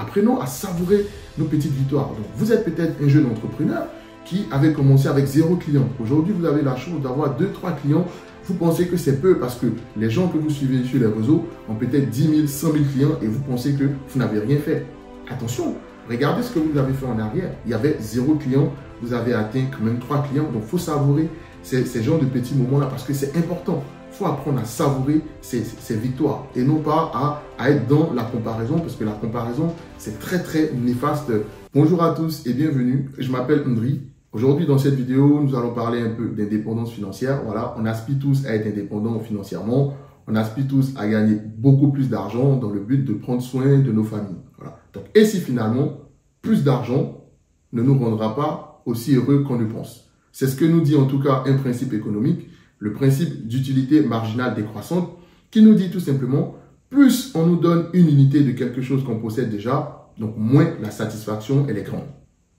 Apprenons à savourer nos petites victoires. Donc, vous êtes peut-être un jeune entrepreneur qui avait commencé avec 0 client. Aujourd'hui, vous avez la chance d'avoir 2-3 clients. Vous pensez que c'est peu parce que les gens que vous suivez sur les réseaux ont peut-être 10 000, 100 000 clients et vous pensez que vous n'avez rien fait. Attention, regardez ce que vous avez fait en arrière. Il y avait 0 client, vous avez atteint quand même 3 clients. Donc, il faut savourer ces genres de petits moments-là parce que c'est important. Il faut apprendre à savourer ces victoires et non pas à être dans la comparaison parce que la comparaison, c'est très, très néfaste. Bonjour à tous et bienvenue. Je m'appelle Ndri. Aujourd'hui, dans cette vidéo, nous allons parler un peu d'indépendance financière. Voilà, on aspire tous à être indépendants financièrement. On aspire tous à gagner beaucoup plus d'argent dans le but de prendre soin de nos familles. Voilà. Donc, et si finalement, plus d'argent ne nous rendra pas aussi heureux qu'on le pense? C'est ce que nous dit en tout cas un principe économique, le principe d'utilité marginale décroissante, qui nous dit tout simplement, plus on nous donne une unité de quelque chose qu'on possède déjà, donc moins la satisfaction elle est grande.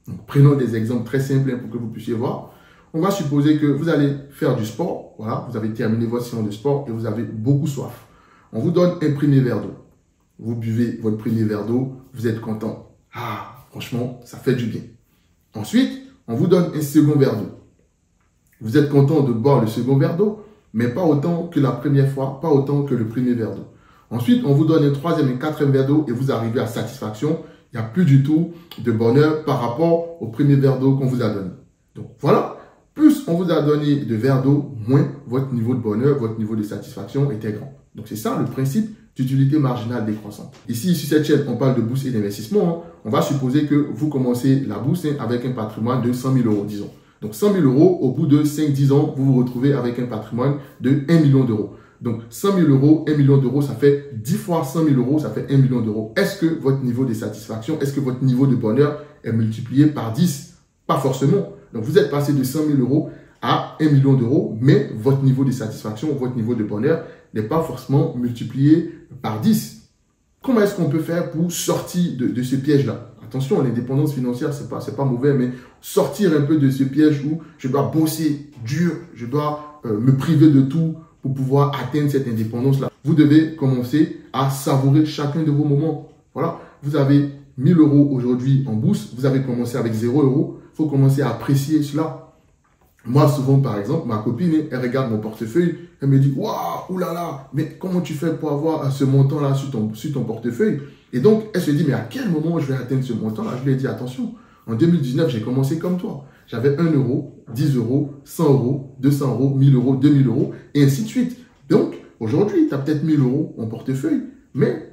Donc, prenons des exemples très simples pour que vous puissiez voir. On va supposer que vous allez faire du sport, voilà, vous avez terminé votre séance de sport et vous avez beaucoup soif. On vous donne un premier verre d'eau. Vous buvez votre premier verre d'eau, vous êtes content. Ah, franchement, ça fait du bien. Ensuite, on vous donne un second verre d'eau. Vous êtes content de boire le second verre d'eau, mais pas autant que la première fois, pas autant que le premier verre d'eau. Ensuite, on vous donne un troisième et quatrième verre d'eau et vous arrivez à satisfaction. Il n'y a plus du tout de bonheur par rapport au premier verre d'eau qu'on vous a donné. Donc voilà, plus on vous a donné de verre d'eau, moins votre niveau de bonheur, votre niveau de satisfaction était grand. Donc c'est ça le principe d'utilité marginale décroissante. Ici, sur cette chaîne, on parle de bourse et d'investissement. On va supposer que vous commencez la bourse avec un patrimoine de 100 000 euros, disons. Donc 100 000 euros, au bout de 5-10 ans, vous vous retrouvez avec un patrimoine de 1 million d'euros. Donc 100 000 euros, 1 million d'euros, ça fait 10 fois 100 000 euros, ça fait 1 million d'euros. Est-ce que votre niveau de satisfaction, est-ce que votre niveau de bonheur est multiplié par 10? Pas forcément. Donc vous êtes passé de 100 000 euros à 1 million d'euros, mais votre niveau de satisfaction, votre niveau de bonheur n'est pas forcément multiplié par 10. Comment est-ce qu'on peut faire pour sortir de ce piège-là? Attention, l'indépendance financière, c'est pas mauvais, mais sortir un peu de ce piège où je dois bosser dur, je dois me priver de tout pour pouvoir atteindre cette indépendance-là. Vous devez commencer à savourer chacun de vos moments. Voilà, vous avez 1000 euros aujourd'hui en bourse, vous avez commencé avec 0 euros, il faut commencer à apprécier cela. Moi, souvent, par exemple, ma copine, elle regarde mon portefeuille, elle me dit « Waouh, oulala, mais comment tu fais pour avoir ce montant-là sur ton portefeuille ?» Et donc, elle se dit « Mais à quel moment je vais atteindre ce montant-là ?» Je lui ai dit « Attention, en 2019, j'ai commencé comme toi. J'avais 1 euro, 10 euros, 100 euros, 200 euros, 1000 euros, 2000 euros, et ainsi de suite. Donc, aujourd'hui, tu as peut-être 1000 euros en portefeuille, mais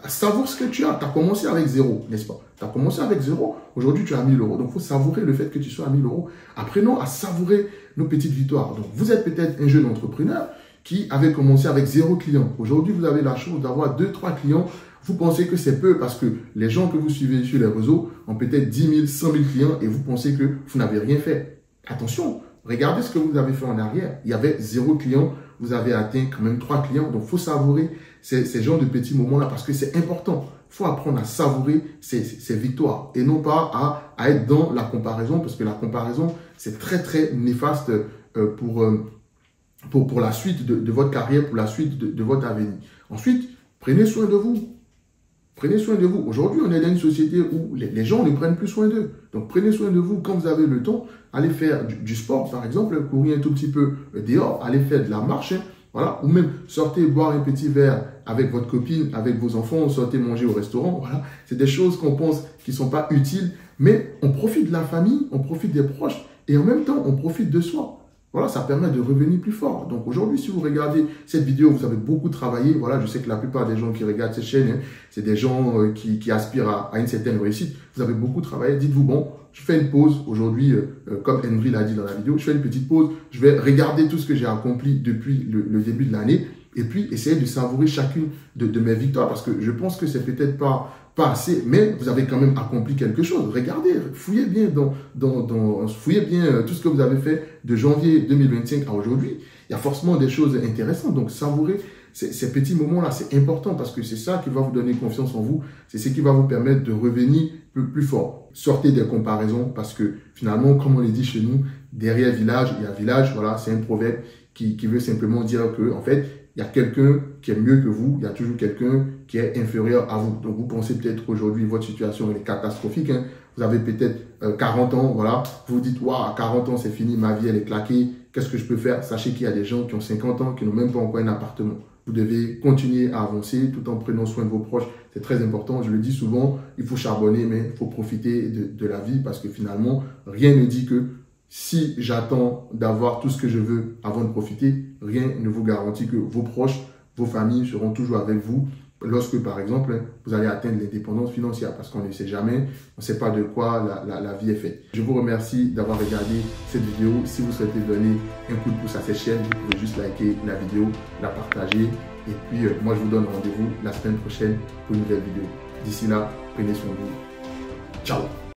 savoure ce que tu as. Tu as commencé avec 0, n'est-ce pas? Tu as commencé avec 0. Aujourd'hui, tu as 1000 euros. Donc, il faut savourer le fait que tu sois à 1000 euros. Apprenons à savourer nos petites victoires. Donc, vous êtes peut-être un jeune entrepreneur qui avait commencé avec 0 client. Aujourd'hui, vous avez la chance d'avoir 2-3 clients. Vous pensez que c'est peu parce que les gens que vous suivez sur les réseaux ont peut-être 10 000, 100 000 clients et vous pensez que vous n'avez rien fait. Attention, regardez ce que vous avez fait en arrière. Il y avait 0 client, vous avez atteint quand même 3 clients. Donc, il faut savourer ces genres de petits moments-là parce que c'est important. Il faut apprendre à savourer ces victoires et non pas à être dans la comparaison parce que la comparaison, c'est très, très néfaste pour la suite de votre carrière, pour la suite de votre avenir. Ensuite, prenez soin de vous. Prenez soin de vous. Aujourd'hui, on est dans une société où les gens ne prennent plus soin d'eux. Donc, prenez soin de vous quand vous avez le temps. Allez faire du sport, par exemple, courir un tout petit peu dehors, allez faire de la marche, voilà, ou même sortez boire un petit verre avec votre copine, avec vos enfants, sortez manger au restaurant. Voilà, c'est des choses qu'on pense qui ne sont pas utiles, mais on profite de la famille, on profite des proches et en même temps, on profite de soi. Voilà, ça permet de revenir plus fort. Donc aujourd'hui, si vous regardez cette vidéo, vous avez beaucoup travaillé. Voilà, je sais que la plupart des gens qui regardent cette chaîne, c'est des gens qui aspirent à une certaine réussite. Vous avez beaucoup travaillé. Dites-vous, bon, je fais une pause aujourd'hui, comme Henry l'a dit dans la vidéo, je fais une petite pause. Je vais regarder tout ce que j'ai accompli depuis le début de l'année et puis essayer de savourer chacune de mes victoires parce que je pense que c'est peut-être pas assez, mais vous avez quand même accompli quelque chose. Regardez, fouillez bien fouillez bien tout ce que vous avez fait de janvier 2025 à aujourd'hui. Il y a forcément des choses intéressantes. Donc, savourez ces petits moments-là. C'est important parce que c'est ça qui va vous donner confiance en vous. C'est ce qui va vous permettre de revenir plus fort. Sortez des comparaisons parce que finalement, comme on le dit chez nous, derrière village, il y a village. Voilà, c'est un proverbe qui veut simplement dire que, en fait, il y a quelqu'un qui est mieux que vous, il y a toujours quelqu'un qui est inférieur à vous. Donc, vous pensez peut-être qu'aujourd'hui, votre situation elle est catastrophique. Hein. Vous avez peut-être 40 ans, voilà. Vous vous dites, waouh, à 40 ans, c'est fini, ma vie, elle est claquée. Qu'est-ce que je peux faire? Sachez qu'il y a des gens qui ont 50 ans, qui n'ont même pas encore un appartement. Vous devez continuer à avancer tout en prenant soin de vos proches. C'est très important. Je le dis souvent, il faut charbonner, mais il faut profiter de la vie parce que finalement, rien ne dit que si j'attends d'avoir tout ce que je veux avant de profiter, rien ne vous garantit que vos proches, vos familles seront toujours avec vous lorsque, par exemple, vous allez atteindre l'indépendance financière parce qu'on ne sait jamais, on ne sait pas de quoi la vie est faite. Je vous remercie d'avoir regardé cette vidéo. Si vous souhaitez donner un coup de pouce à cette chaîne, vous pouvez juste liker la vidéo, la partager. Et puis, moi, je vous donne rendez-vous la semaine prochaine pour une nouvelle vidéo. D'ici là, prenez soin de vous. Ciao!